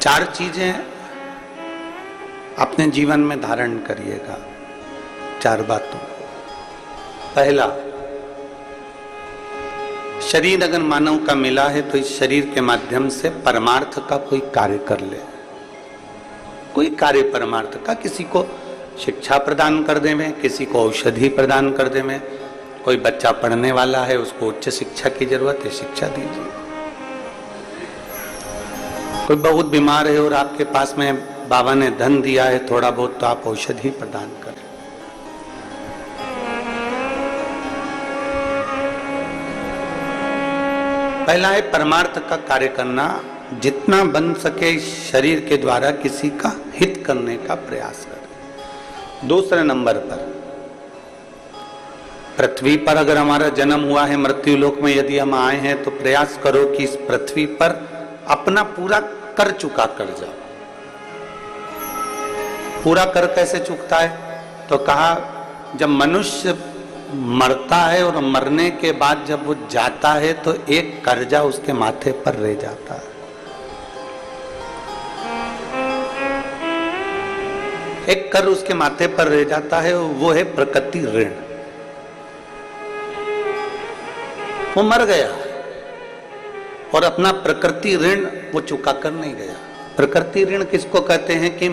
4 चीजें अपने जीवन में धारण करिएगा, 4 बातों को। पहला, शरीर अगर मानव का मिला है तो इस शरीर के माध्यम से परमार्थ का कोई कार्य कर ले, कोई कार्य परमार्थ का। किसी को शिक्षा प्रदान कर देवें, किसी को औषधि प्रदान कर देवें, कोई बच्चा पढ़ने वाला है उसको उच्च शिक्षा की जरूरत है, शिक्षा दीजिए। कोई बहुत बीमार है और आपके पास में बाबा ने धन दिया है थोड़ा बहुत, तो आप औषधि प्रदान करें। पहला है परमार्थ का कार्य करना, जितना बन सके इस शरीर के द्वारा किसी का हित करने का प्रयास करें। दूसरे नंबर पर, पृथ्वी पर अगर हमारा जन्म हुआ है, मृत्यु लोक में यदि हम आए हैं, तो प्रयास करो कि इस पृथ्वी पर अपना पूरा कर चुका कर जाओ। पूरा कर कैसे चुकता है? तो कहा, जब मनुष्य मरता है और मरने के बाद जब वो जाता है तो एक कर्जा उसके माथे पर रह जाता है। एक कर उसके माथे पर रह जाता है, वो है प्रकृति ऋण। वो मर गया और अपना प्रकृति ऋण वो चुका कर नहीं गया। प्रकृति ऋण किसको कहते हैं? कि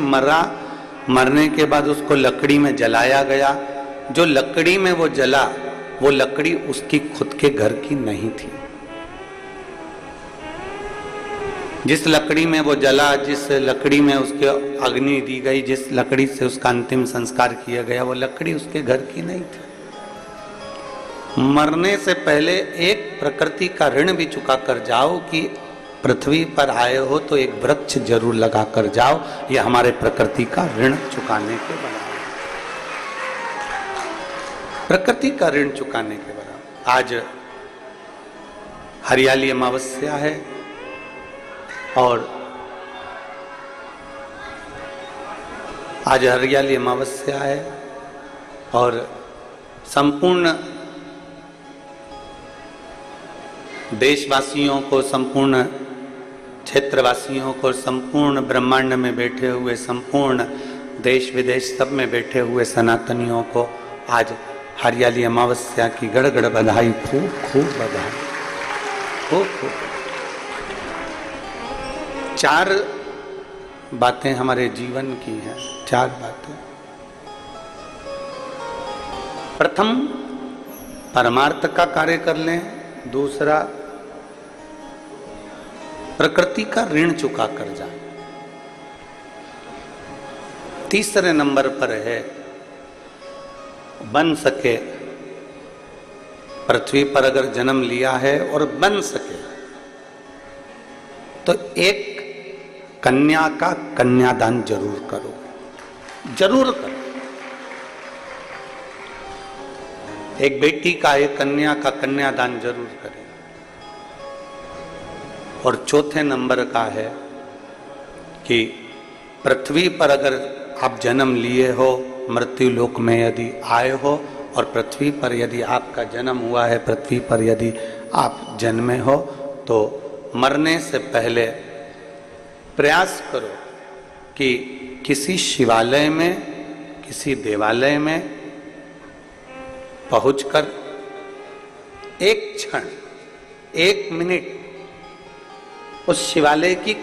मरने के बाद उसको लकड़ी में जलाया गया, जो लकड़ी में वो जला, वो लकड़ी उसकी खुद के घर की नहीं थी। जिस लकड़ी में वो जला, जिस लकड़ी में उसके अग्नि दी गई, जिस लकड़ी से उसका अंतिम संस्कार किया गया, वो लकड़ी उसके घर की नहीं थी। मरने से पहले एक प्रकृति का ऋण भी चुका कर जाओ कि पृथ्वी पर आए हो तो एक वृक्ष जरूर लगा कर जाओ। यह हमारे प्रकृति का ऋण चुकाने के बराबर, प्रकृति का ऋण चुकाने के बराबर। आज हरियाली अमावस्या है और आज हरियाली अमावस्या है और संपूर्ण देशवासियों को, संपूर्ण क्षेत्रवासियों को, संपूर्ण ब्रह्मांड में बैठे हुए, संपूर्ण देश विदेश सब में बैठे हुए सनातनियों को आज हरियाली अमावस्या की गड़गड़ बधाई, खूब खूब बधाई, खूब खूब। 4 बातें हमारे जीवन की हैं, 4 बातें। प्रथम, परमार्थ का कार्य कर लें। दूसरा, प्रकृति का ऋण चुका कर जाए। तीसरे नंबर पर है, बन सके, पृथ्वी पर अगर जन्म लिया है और बन सके तो एक कन्या का कन्यादान जरूर करो, जरूर करो। एक बेटी का, एक कन्या का कन्यादान जरूर करें। और चौथे नंबर का है कि पृथ्वी पर अगर आप जन्म लिए हो, मृत्यु लोक में यदि आए हो और पृथ्वी पर यदि आपका जन्म हुआ है, पृथ्वी पर यदि आप जन्मे हो, तो मरने से पहले प्रयास करो कि किसी शिवालय में, किसी देवालय में पहुंचकर एक क्षण, 1 मिनट उस शिवालय की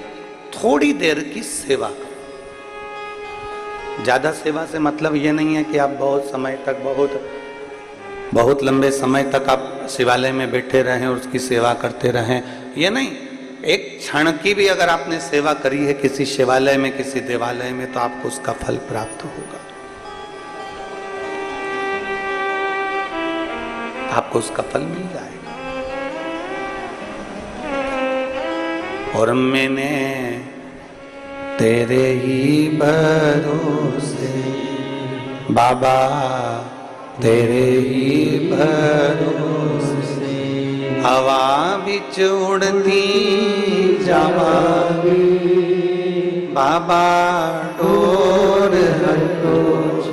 थोड़ी देर की सेवा करो। ज्यादा सेवा से मतलब ये नहीं है कि आप बहुत समय तक, बहुत लंबे समय तक आप शिवालय में बैठे रहें और उसकी सेवा करते रहें, ये नहीं। एक क्षण की भी अगर आपने सेवा करी है किसी शिवालय में, किसी देवालय में, तो आपको उसका फल प्राप्त होगा, आपको उसका फल मिल जाएगा। और मैंने तेरे ही भरोसे बाबा, तेरे ही भरोसे हवा बिच उड़ती जावागी बाबा, डोर हटो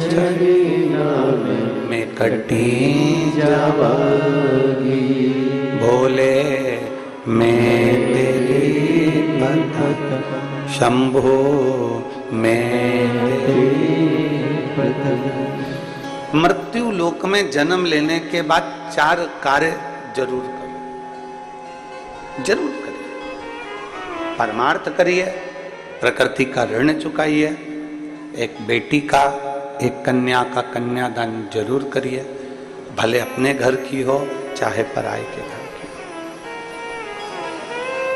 छड़िया में कटी जावागी, बोले मैं तेरी शंभो मैं मृत्यु लोक में जन्म लेने के बाद 4 कार्य जरूर करो, जरूर करिए। परमार्थ करिए, प्रकृति का ऋण चुकाइए, एक बेटी का, एक कन्या का कन्यादान जरूर करिए, भले अपने घर की हो चाहे पराये के घर की हो,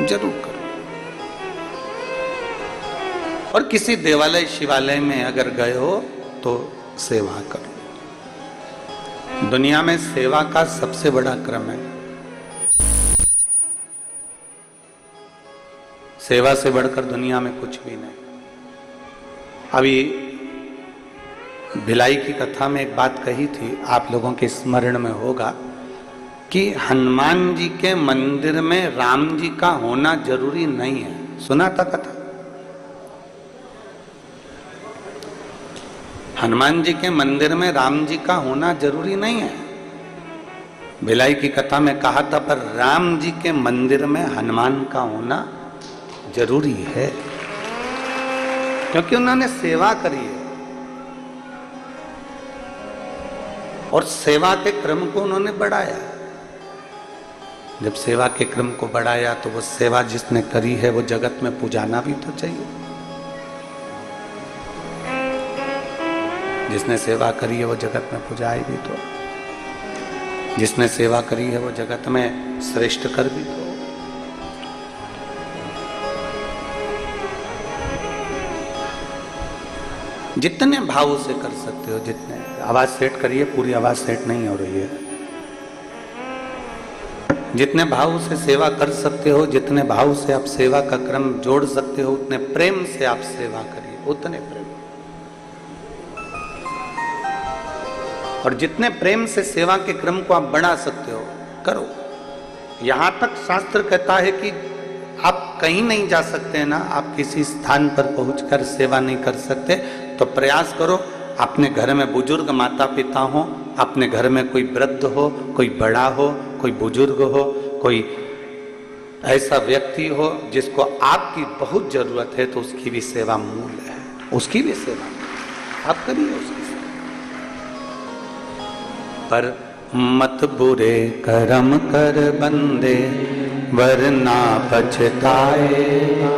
जरूर करो। और किसी देवालय शिवालय में अगर गए हो तो सेवा करो। दुनिया में सेवा का सबसे बड़ा क्रम है। सेवा से बढ़कर दुनिया में कुछ भी नहीं। अभी भिलाई की कथा में एक बात कही थी, आप लोगों के स्मरण में होगा कि हनुमान जी के मंदिर में राम जी का होना जरूरी नहीं है। सुना था कथा? हनुमान जी के मंदिर में राम जी का होना जरूरी नहीं है। भिलाई की कथा में कहा था, पर राम जी के मंदिर में हनुमान का होना जरूरी है, क्योंकि उन्होंने सेवा करी है और सेवा के क्रम को उन्होंने बढ़ाया। जब सेवा के क्रम को बढ़ाया तो वो सेवा जिसने करी है वो जगत में पुजाना भी तो चाहिए। जिसने सेवा करी है वो जगत में पुजाए भी तो, जिसने सेवा करी है वो जगत में श्रेष्ठ कर भी तो। जितने भाव से कर सकते हो, जितने, आवाज सेट करिए, पूरी आवाज सेट नहीं हो रही है। जितने भाव से सेवा कर सकते हो, जितने भाव से आप सेवा का क्रम जोड़ सकते हो, उतने प्रेम से आप सेवा करिए, उतने प्रेम। और जितने प्रेम से सेवा के क्रम को आप बढ़ा सकते हो, करो। यहां तक शास्त्र कहता है कि आप कहीं नहीं जा सकते हैं ना, आप किसी स्थान पर पहुंचकर सेवा नहीं कर सकते, तो प्रयास करो अपने घर में बुजुर्ग माता पिता हो, अपने घर में कोई वृद्ध हो, कोई बड़ा हो, कोई बुजुर्ग हो, कोई ऐसा व्यक्ति हो जिसको आपकी बहुत जरूरत है, तो उसकी भी सेवा मूल्य है, उसकी भी सेवा आप करिए उसकी सेवा। पर मत बुरे कर्म कर बंदे वरना पछताएगा,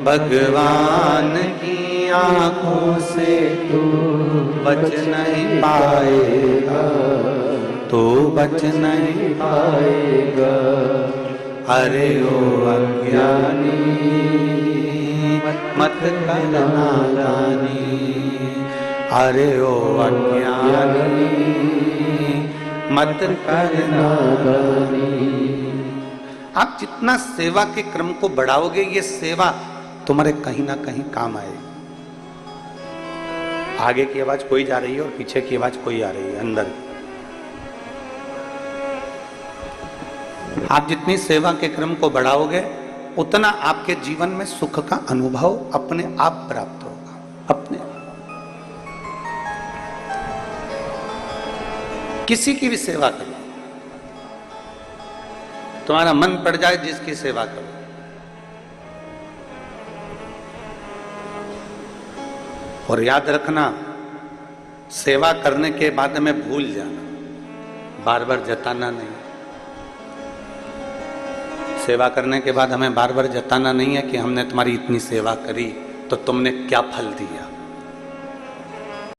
भगवान की आंखों से तू बच नहीं पाएगा, तू बच नहीं पाएगा। अरे ओ अज्ञानी मत कर नादानी, अरे ओ अज्ञानी मत कर नादानी। आप जितना सेवा के क्रम को बढ़ाओगे, ये सेवा तुम्हारे कहीं ना कहीं काम आएगी। आगे की आवाज कोई जा रही है और पीछे की आवाज कोई आ रही है, अंदर की। आप जितनी सेवा के क्रम को बढ़ाओगे, उतना आपके जीवन में सुख का अनुभव अपने आप प्राप्त होगा, अपने। किसी की भी सेवा करो, तुम्हारा मन पड़ जाए जिसकी सेवा करो। और याद रखना, सेवा करने के बाद में भूल जाना, बार बार जताना नहीं। सेवा करने के बाद हमें बार बार जताना नहीं है कि हमने तुम्हारी इतनी सेवा करी तो तुमने क्या फल दिया।